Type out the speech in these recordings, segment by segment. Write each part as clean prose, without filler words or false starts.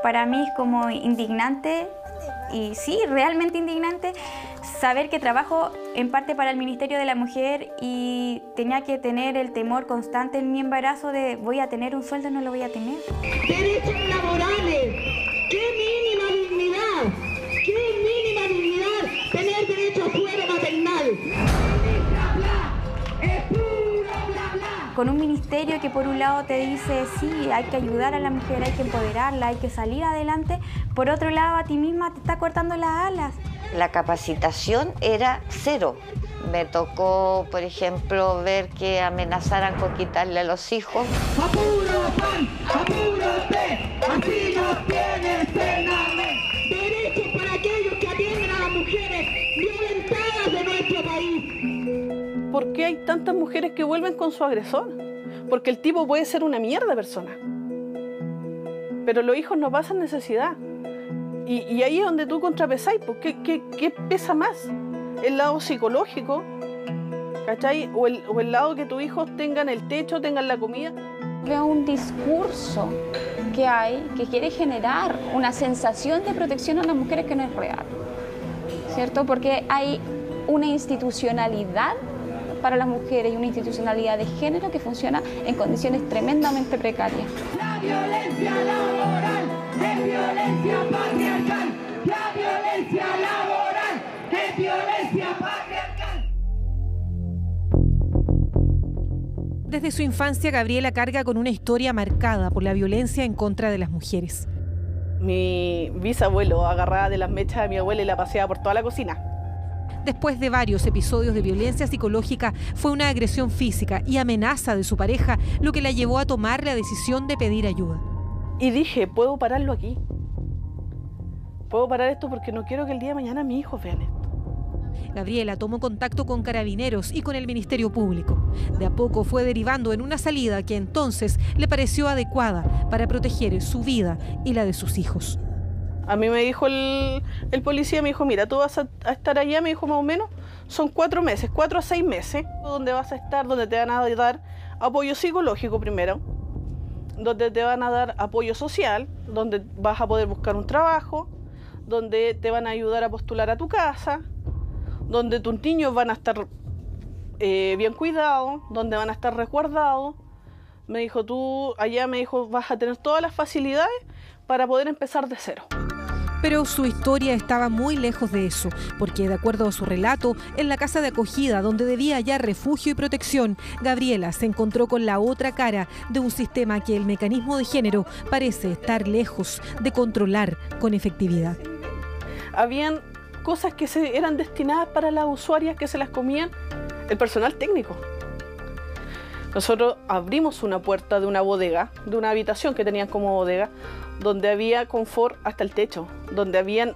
Para mí es como indignante, y sí, realmente indignante, saber que trabajo en parte para el Ministerio de la Mujer y tenía que tener el temor constante en mi embarazo de voy a tener un sueldo o no lo voy a tener. Derechos laborales, qué mínima dignidad, tener derecho a suelo maternal. Con un ministerio que por un lado te dice, sí, hay que ayudar a la mujer, hay que empoderarla, hay que salir adelante, por otro lado a ti misma te está cortando las alas. La capacitación era cero. Me tocó, por ejemplo, ver que amenazaran con quitarle a los hijos. ¡Apuro, pan! ¡Apuro, té! ¡Así nos tiene Sename! Derechos para aquellos que atienden a las mujeres violentadas de nuestro país. ¿Por qué hay tantas mujeres que vuelven con su agresor? Porque el tipo puede ser una mierda de persona. Pero los hijos no pasan necesidad. Y ahí es donde tú contrapesáis. ¿Qué pesa más? ¿El lado psicológico? ¿Cachai? ¿O el lado que tus hijos tengan el techo, tengan la comida? Veo un discurso que hay que quiere generar una sensación de protección a las mujeres que no es real, ¿cierto? Porque hay una institucionalidad para las mujeres y una institucionalidad de género que funciona en condiciones tremendamente precarias. La violencia laboral es violencia patriarcal. La violencia laboral es violencia patriarcal. Desde su infancia, Gabriela carga con una historia marcada por la violencia en contra de las mujeres. Mi bisabuelo agarraba de las mechas a mi abuela y la paseaba por toda la cocina. Después de varios episodios de violencia psicológica, fue una agresión física y amenaza de su pareja lo que la llevó a tomar la decisión de pedir ayuda. Y dije, puedo pararlo aquí. Puedo parar esto porque no quiero que el día de mañana mis hijos vean esto. Gabriela tomó contacto con Carabineros y con el Ministerio Público. De a poco fue derivando en una salida que entonces le pareció adecuada para proteger su vida y la de sus hijos. A mí me dijo el policía, me dijo, mira, tú vas a estar allá, me dijo más o menos, son 4 meses, 4 a 6 meses, donde vas a estar, donde te van a dar apoyo psicológico primero, donde te van a dar apoyo social, donde vas a poder buscar un trabajo, donde te van a ayudar a postular a tu casa, donde tus niños van a estar bien cuidados, donde van a estar resguardados. Me dijo, tú allá, me dijo, vas a tener todas las facilidades para poder empezar de cero. Pero su historia estaba muy lejos de eso, porque de acuerdo a su relato, en la casa de acogida donde debía hallar refugio y protección, Gabriela se encontró con la otra cara de un sistema que el mecanismo de género parece estar lejos de controlar con efectividad. Habían cosas que eran destinadas para las usuarias que se las comían el personal técnico. Nosotros abrimos una puerta de una bodega, de una habitación que tenían como bodega, donde había confort hasta el techo, donde habían,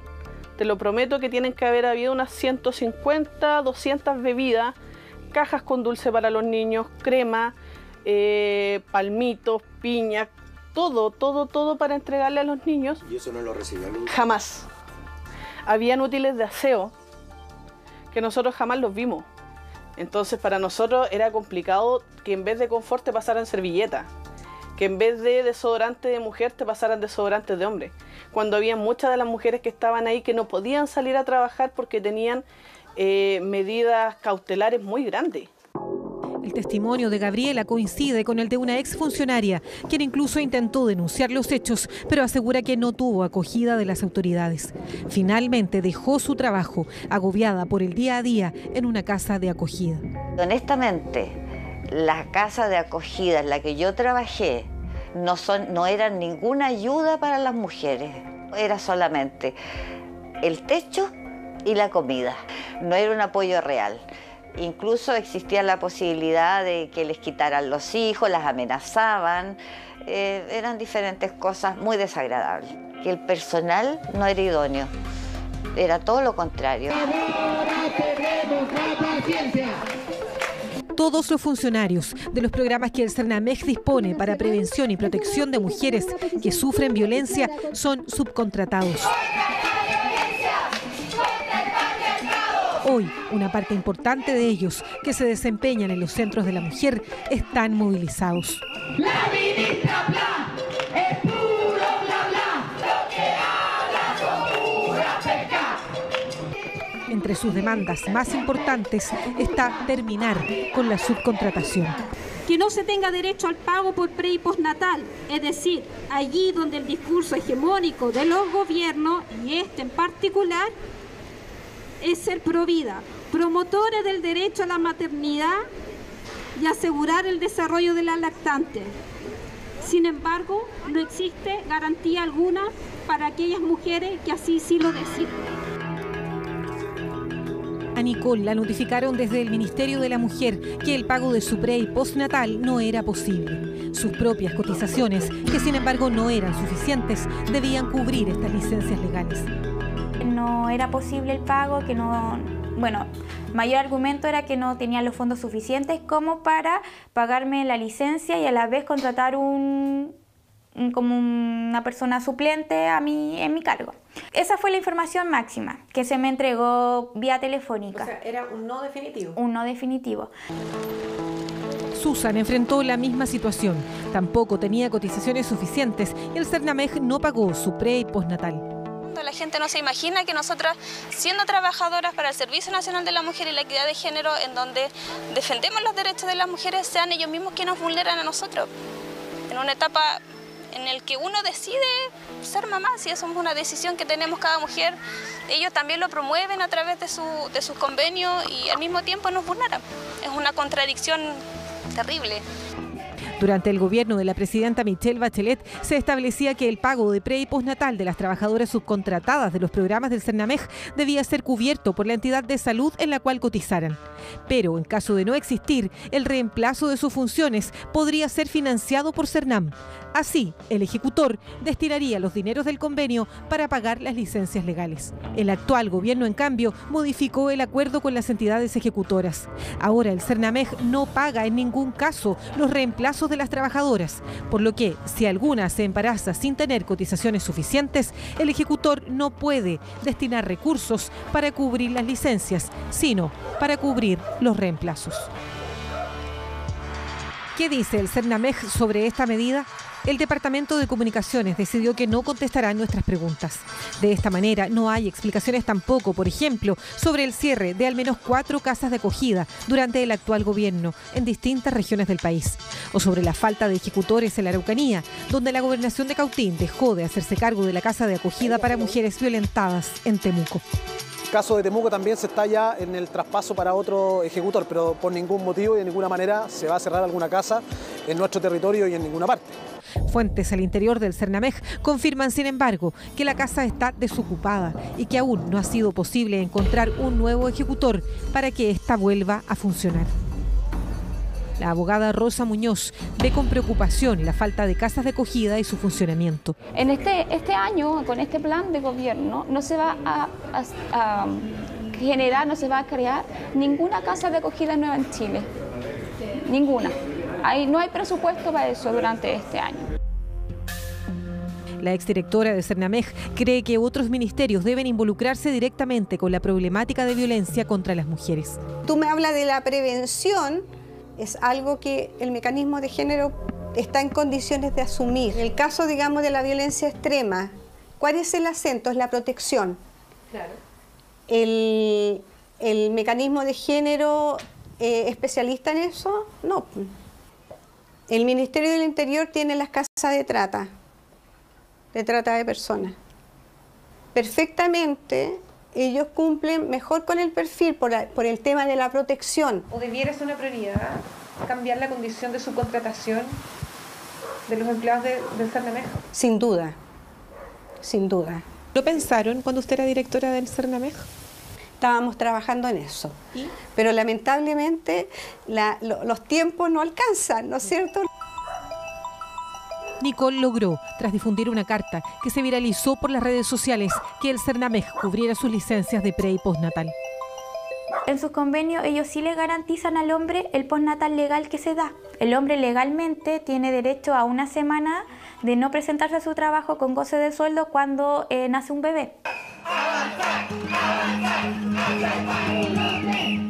te lo prometo que tienen que haber habido unas 150, 200 bebidas, cajas con dulce para los niños, crema, palmitos, piña, todo para entregarle a los niños. ¿Y eso no lo recibió nunca? Jamás. Habían útiles de aseo que nosotros jamás los vimos. Entonces para nosotros era complicado que en vez de confort te pasaran servilletas, que en vez de desodorante de mujer te pasaran desodorantes de hombre, cuando había muchas de las mujeres que estaban ahí que no podían salir a trabajar porque tenían medidas cautelares muy grandes. El testimonio de Gabriela coincide con el de una exfuncionaria, quien incluso intentó denunciar los hechos, pero asegura que no tuvo acogida de las autoridades. Finalmente dejó su trabajo, agobiada por el día a día en una casa de acogida. Honestamente, la casa de acogida en la que yo trabajé no eran ninguna ayuda para las mujeres. Era solamente el techo y la comida. No era un apoyo real. Incluso existía la posibilidad de que les quitaran los hijos, las amenazaban. Eran diferentes cosas muy desagradables. Que el personal no era idóneo. Era todo lo contrario. Ahora tenemos la paciencia. Todos los funcionarios de los programas que el Cernamex dispone para prevención y protección de mujeres que sufren violencia son subcontratados. Hoy, una parte importante de ellos que se desempeñan en los centros de la mujer están movilizados. La ministra Bla es puro bla bla. Entre sus demandas más importantes está terminar con la subcontratación. Que no se tenga derecho al pago por pre- y postnatal, es decir, allí donde el discurso hegemónico de los gobiernos, y este en particular, es ser provida, promotores del derecho a la maternidad y asegurar el desarrollo de la lactante. Sin embargo, no existe garantía alguna para aquellas mujeres que así sí lo deciden. A Nicole la notificaron desde el Ministerio de la Mujer que el pago de su pre- y postnatal no era posible. Sus propias cotizaciones, que sin embargo no eran suficientes, debían cubrir estas licencias legales. No era posible el pago, que no... Bueno, mayor argumento era que no tenía los fondos suficientes como para pagarme la licencia y a la vez contratar como una persona suplente en mi cargo. Esa fue la información máxima que se me entregó vía telefónica. O sea, era un no definitivo. Un no definitivo. Susan enfrentó la misma situación. Tampoco tenía cotizaciones suficientes y el Cernamej no pagó su pre- y postnatal. La gente no se imagina que nosotras, siendo trabajadoras para el Servicio Nacional de la Mujer y la Equidad de Género, en donde defendemos los derechos de las mujeres, sean ellos mismos quienes nos vulneran a nosotros. En una etapa en la que uno decide ser mamá, si eso es una decisión que tenemos cada mujer, ellos también lo promueven a través de sus convenios y al mismo tiempo nos vulneran. Es una contradicción terrible. Durante el gobierno de la presidenta Michelle Bachelet se establecía que el pago de pre- y postnatal de las trabajadoras subcontratadas de los programas del Cernamej debía ser cubierto por la entidad de salud en la cual cotizaran. Pero en caso de no existir, el reemplazo de sus funciones podría ser financiado por Cernam. Así, el ejecutor destinaría los dineros del convenio para pagar las licencias legales. El actual gobierno, en cambio, modificó el acuerdo con las entidades ejecutoras. Ahora el Cernamej no paga en ningún caso los reemplazos de las trabajadoras, por lo que si alguna se embaraza sin tener cotizaciones suficientes, el ejecutor no puede destinar recursos para cubrir las licencias, sino para cubrir los reemplazos. ¿Qué dice el Cernamej sobre esta medida? El Departamento de Comunicaciones decidió que no contestará nuestras preguntas. De esta manera, no hay explicaciones tampoco, por ejemplo, sobre el cierre de al menos 4 casas de acogida durante el actual gobierno en distintas regiones del país, o sobre la falta de ejecutores en la Araucanía, donde la gobernación de Cautín dejó de hacerse cargo de la casa de acogida para mujeres violentadas en Temuco. El caso de Temuco también se está ya en el traspaso para otro ejecutor, pero por ningún motivo y de ninguna manera se va a cerrar alguna casa en nuestro territorio y en ninguna parte. Fuentes al interior del Cernamej confirman, sin embargo, que la casa está desocupada y que aún no ha sido posible encontrar un nuevo ejecutor para que ésta vuelva a funcionar. La abogada Rosa Muñoz ve con preocupación la falta de casas de acogida y su funcionamiento. En este año, con este plan de gobierno, no se va a generar, no se va a crear ninguna casa de acogida nueva en Chile. Ninguna. No hay presupuesto para eso durante este año. La exdirectora de Cernamej cree que otros ministerios deben involucrarse directamente con la problemática de violencia contra las mujeres. Tú me hablas de la prevención, es algo que el mecanismo de género está en condiciones de asumir. En el caso, digamos, de la violencia extrema, ¿cuál es el acento? Es la protección. Claro. El mecanismo de género especialista en eso, no. El Ministerio del Interior tiene las casas de trata de personas. Perfectamente, ellos cumplen mejor con el perfil por el tema de la protección. ¿O debiera ser una prioridad cambiar la condición de subcontratación de los empleados del Cernamej? Sin duda, sin duda. ¿Lo pensaron cuando usted era directora del Cernamej? Estábamos trabajando en eso, pero lamentablemente los tiempos no alcanzan, ¿no es cierto? Nicole logró, tras difundir una carta que se viralizó por las redes sociales, que el Cernamej cubriera sus licencias de pre- y postnatal. En sus convenios ellos sí le garantizan al hombre el postnatal legal que se da. El hombre legalmente tiene derecho a una semana de no presentarse a su trabajo con goce de sueldo cuando nace un bebé.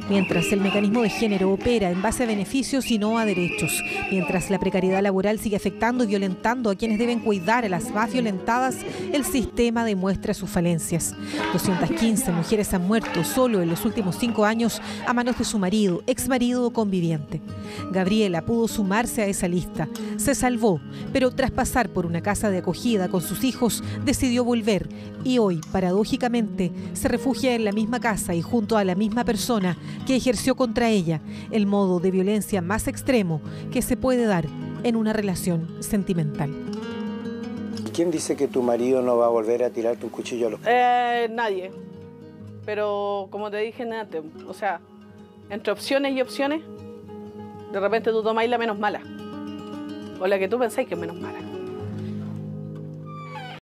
Mientras el mecanismo de género opera en base a beneficios y no a derechos, mientras la precariedad laboral sigue afectando y violentando a quienes deben cuidar a las más violentadas, el sistema demuestra sus falencias. 215 mujeres han muerto solo en los últimos 5 años a manos de su marido, exmarido o conviviente. Gabriela pudo sumarse a esa lista. Se salvó, pero tras pasar por una casa de acogida con sus hijos, decidió volver y hoy, paradójicamente, se refugia en la misma casa y junto a la misma persona que ejerció contra ella el modo de violencia más extremo que se puede dar en una relación sentimental. ¿Quién dice que tu marido no va a volver a tirarte un cuchillo a los pies? Nadie. Pero como te dije antes, o sea, entre opciones y opciones, de repente tú tomáis la menos mala. O la que tú pensáis que es menos mala.